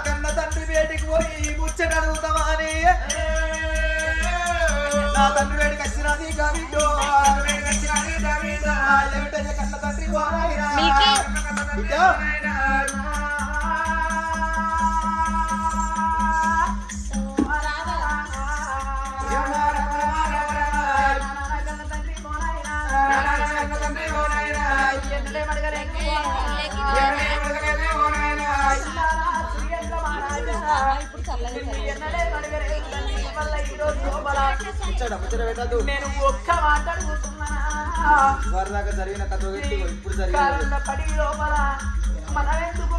కన్న తండ్రి వేటికి పోయి ముచ్చట అడుగుతామని నా తండ్రి వేడికి వచ్చినది కవిడో కన్న తండ్రి నేను ఒక్క మాట అడుగుతున్నా జరిగిన కథ ఇప్పుడు పడి లోపల మనమెందుకు